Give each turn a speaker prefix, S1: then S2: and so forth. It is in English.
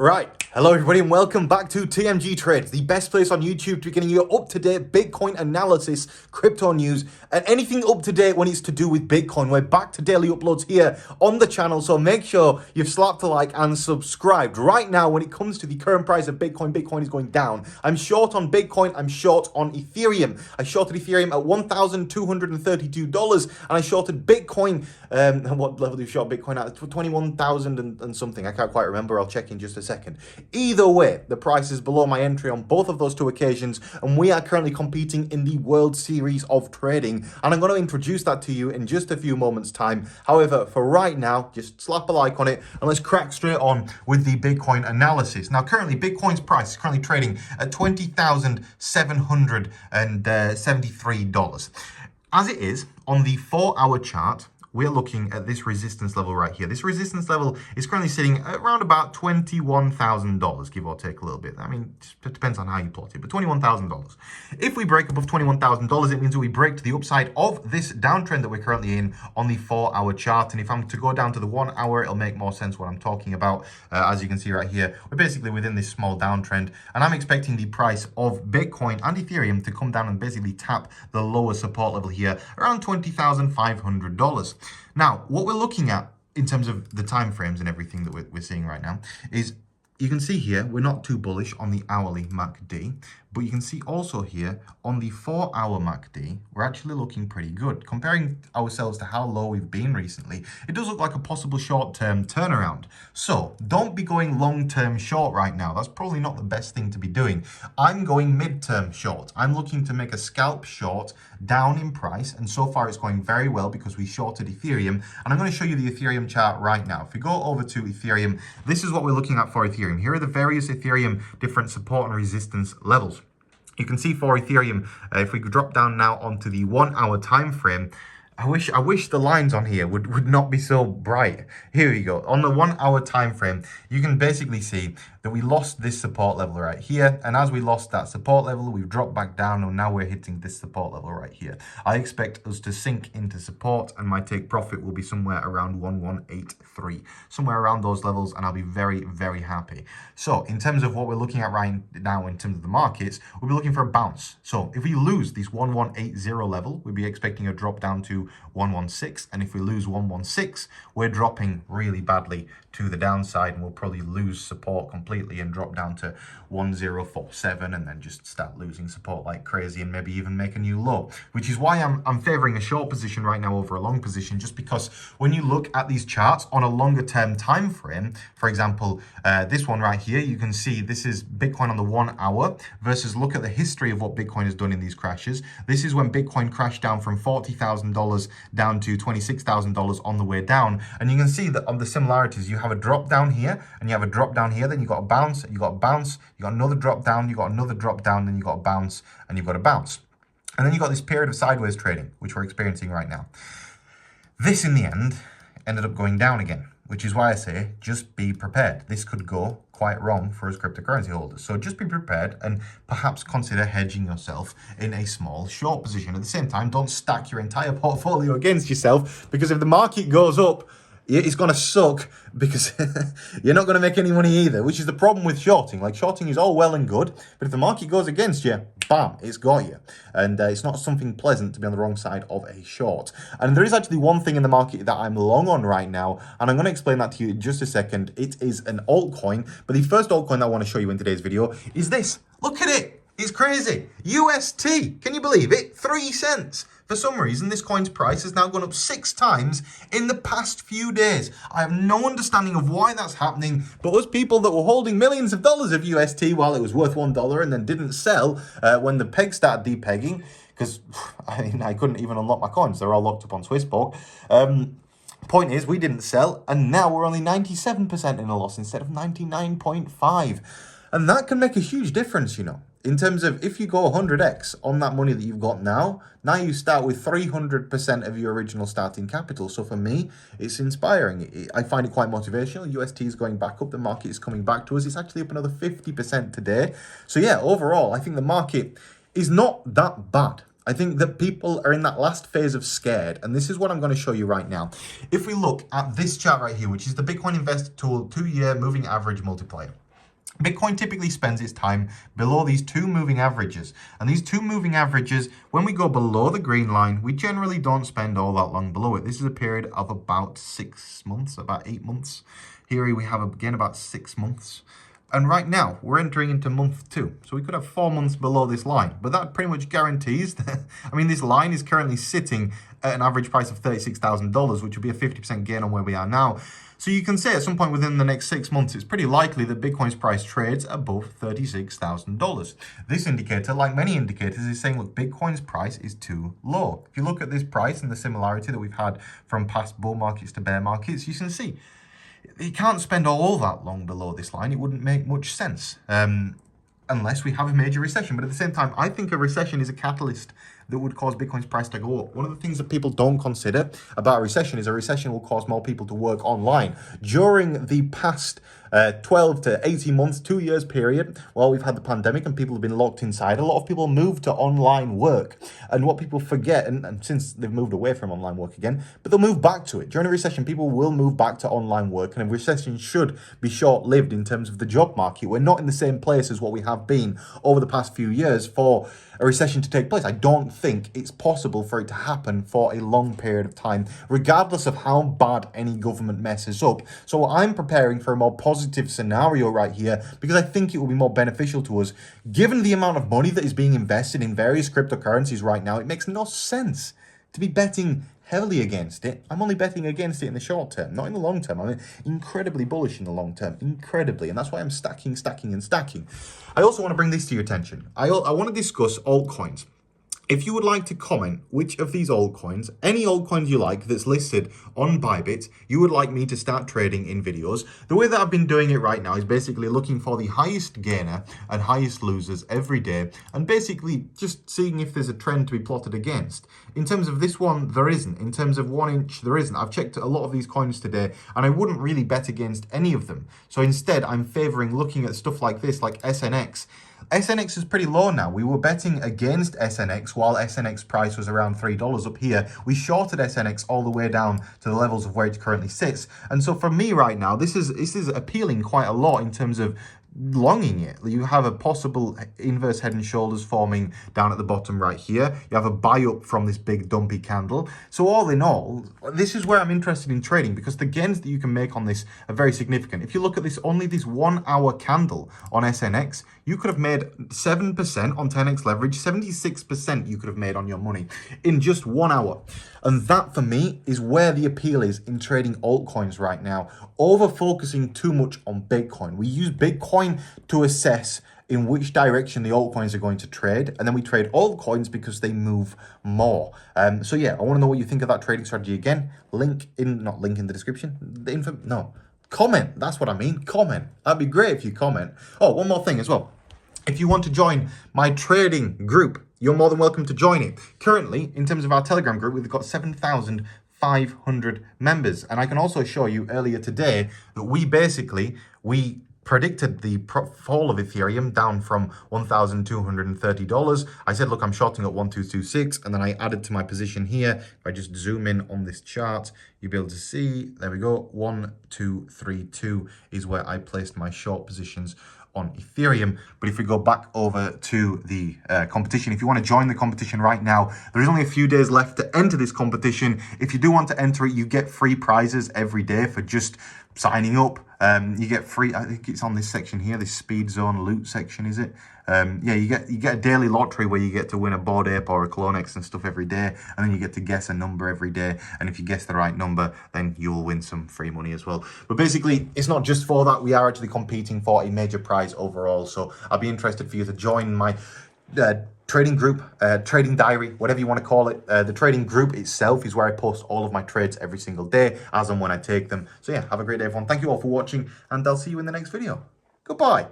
S1: Right, hello everybody and welcome back to TMG Trades, the best place on YouTube to be getting your up-to-date Bitcoin analysis, crypto news, and anything up-to-date when it's to do with Bitcoin. We're back to daily uploads here on the channel, so make sure you've slapped a like and subscribed. Right now, when it comes to the current price of Bitcoin, Bitcoin is going down. I'm short on Bitcoin, I'm short on Ethereum. I shorted Ethereum at $1,232, and I shorted Bitcoin, what level do you short Bitcoin at? 21,000 and something, I can't quite remember, I'll check in just a second. Either way, the price is below my entry on both of those two occasions, and we are currently competing in the World Series of Trading, and I'm going to introduce that to you in just a few moments time. However, for right now, just slap a like on it and let's crack straight on with the Bitcoin analysis. Now, currently Bitcoin's price is currently trading at $20,773. As it is on the 4-hour chart, we're looking at this resistance level right here. This resistance level is currently sitting at around about $21,000, give or take a little bit. I mean, it depends on how you plot it, but $21,000. If we break above $21,000, it means that we break to the upside of this downtrend that we're currently in on the 4-hour chart. And if I'm to go down to the 1 hour, it'll make more sense what I'm talking about. As you can see right here, we're basically within this small downtrend, and I'm expecting the price of Bitcoin and Ethereum to come down and basically tap the lower support level here around $20,500. Now, what we're looking at in terms of the time frames and everything that we're seeing right now is, you can see here, we're not too bullish on the hourly MACD, but you can see also here on the 4-hour MACD, we're actually looking pretty good. Comparing ourselves to how low we've been recently, it does look like a possible short-term turnaround. So don't be going long-term short right now. That's probably not the best thing to be doing. I'm going mid-term short. I'm looking to make a scalp short down in price, and so far it's going very well because we shorted Ethereum, and I'm going to show you the Ethereum chart right now. If we go over to Ethereum, this is what we're looking at for Ethereum. Here are the various Ethereum different support and resistance levels. You can see for Ethereum, if we could drop down now onto the 1-hour time frame, I wish the lines on here would not be so bright. Here we go. On the 1-hour time frame, you can basically see that we lost this support level right here. And as we lost that support level, we've dropped back down, and now we're hitting this support level right here. I expect us to sink into support, and my take profit will be somewhere around 1183, somewhere around those levels, and I'll be very, very happy. So in terms of what we're looking at right now in terms of the markets, we'll be looking for a bounce. So if we lose this 1180 level, we'd be expecting a drop down to 116, and if we lose 116, we're dropping really badly to the downside, and we'll probably lose support completely and drop down to 1047, and then just start losing support like crazy and maybe even make a new low, which is why I'm favoring a short position right now over a long position, just because when you look at these charts on a longer term time frame, for example, this one right here, you can see this is Bitcoin on the 1 hour versus look at the history of what Bitcoin has done in these crashes. This is when Bitcoin crashed down from $40,000 down to $26,000 on the way down, and you can see that on the similarities, you have a drop down here and you have a drop down here, then you got a bounce, you got a bounce, you got another drop down, you got another drop down, then you got a bounce, and you've got a bounce, and then you got this period of sideways trading, which we're experiencing right now. This in the end ended up going down again, which is why I say just be prepared. This could go quite wrong for us cryptocurrency holders. So just be prepared and perhaps consider hedging yourself in a small short position. At the same time, don't stack your entire portfolio against yourself, because if the market goes up, it's going to suck, because you're not going to make any money either, which is the problem with shorting. Like, shorting is all well and good, but if the market goes against you, bam, it's got you. And it's not something pleasant to be on the wrong side of a short. And there is actually one thing in the market that I'm long on right now, and I'm going to explain that to you in just a second. It is an altcoin, but the first altcoin that I want to show you in today's video is this. Look at it. It's crazy. UST. Can you believe it? 3 cents. For some reason, this coin's price has now gone up 6 times in the past few days. I have no understanding of why that's happening, but us people that were holding millions of dollars of UST while it was worth $1 and then didn't sell when the peg started depegging, because I couldn't even unlock my coins. They're all locked up on Swissborg. Point is, we didn't sell, and now we're only 97% in a loss instead of 99.5. And that can make a huge difference, you know, in terms of if you go 100x on that money that you've got now you start with 300% of your original starting capital. So for me, it's inspiring. I find it quite motivational. UST is going back up. The market is coming back to us. It's actually up another 50% today. So yeah, overall, I think the market is not that bad. I think that people are in that last phase of scared, and this is what I'm going to show you right now. If we look at this chart right here, which is the Bitcoin Investor Tool 2-year moving average multiplier. Bitcoin typically spends its time below these two moving averages. And these two moving averages, when we go below the green line, we generally don't spend all that long below it. This is a period of about 6 months, about 8 months. Here we have, again, about 6 months. And right now, we're entering into month 2. So we could have 4 months below this line. But that pretty much guarantees that, I mean, this line is currently sitting at an average price of $36,000, which would be a 50% gain on where we are now. So you can say at some point within the next 6 months, it's pretty likely that Bitcoin's price trades above $36,000. This indicator, like many indicators, is saying, look, Bitcoin's price is too low. If you look at this price and the similarity that we've had from past bull markets to bear markets, you can see it can't spend all that long below this line. It wouldn't make much sense unless we have a major recession. But at the same time, I think a recession is a catalyst that would cause Bitcoin's price to go up. One of the things that people don't consider about a recession is a recession will cause more people to work online. During the past 12 to 18 months, 2 years period, while we've had the pandemic and people have been locked inside, a lot of people moved to online work. And what people forget, and since they've moved away from online work again, but they'll move back to it. During a recession, people will move back to online work, and a recession should be short-lived in terms of the job market. We're not in the same place as what we have been over the past few years for a recession to take place. I don't think it's possible for it to happen for a long period of time, regardless of how bad any government messes up. So I'm preparing for a more positive scenario right here because I think it will be more beneficial to us. Given the amount of money that is being invested in various cryptocurrencies right now, it makes no sense to be betting heavily against it. I'm only betting against it in the short term, not in the long term. I'm incredibly bullish in the long term, incredibly. And that's why I'm stacking, and stacking. I also want to bring this to your attention. I want to discuss altcoins. If you would like to comment which of these altcoins, any altcoins you like that's listed on Bybit, you would like me to start trading in videos. The way that I've been doing it right now is basically looking for the highest gainer and highest losers every day and basically just seeing if there's a trend to be plotted against. In terms of this one, there isn't. In terms of 1 inch, there isn't. I've checked a lot of these coins today and I wouldn't really bet against any of them. So instead, I'm favoring looking at stuff like this, like SNX. SNX is pretty low now. We were betting against SNX while SNX price was around $3 up here. We shorted SNX all the way down to the levels of where it currently sits. And so for me right now, this is appealing quite a lot in terms of longing it. You have a possible inverse head and shoulders forming down at the bottom right here. You have a buy up from this big dumpy candle. So all in all, this is where I'm interested in trading because the gains that you can make on this are very significant. If you look at this, only this 1 hour candle on SNX, you could have made 7% on 10x leverage, 76% you could have made on your money in just 1 hour. And that for me is where the appeal is in trading altcoins right now. Over focusing too much on Bitcoin. We use Bitcoin to assess in which direction the altcoins are going to trade. And then we trade altcoins because they move more. So yeah, I want to know what you think of that trading strategy again. Not link in the description. Comment. That's what I mean. Comment. That'd be great if you comment. Oh, one more thing as well. If you want to join my trading group, you're more than welcome to join it. Currently, in terms of our Telegram group, we've got 7,500 members. And I can also show you earlier today that we predicted the fall of Ethereum down from $1,230. I said, look, I'm shorting at 1226, and then I added to my position here. If I just zoom in on this chart, you'll be able to see, there we go, 1232 is where I placed my short positions on Ethereum. But if we go back over to the competition, if you want to join the competition right now, there is only a few days left to enter this competition. If you do want to enter it, you get free prizes every day for just signing up. You get free, I think it's on this section here, this speed zone loot section, is it? Yeah, you get a daily lottery where you get to win a Bored Ape or a Clonex and stuff every day, and then you get to guess a number every day, and if you guess the right number, then you'll win some free money as well. But basically, it's not just for that. We are actually competing for a major prize overall, so I'd be interested for you to join my trading group, trading diary, whatever you want to call it. The trading group itself is where I post all of my trades every single day, as and when I take them. So yeah, have a great day, everyone. Thank you all for watching, and I'll see you in the next video. Goodbye.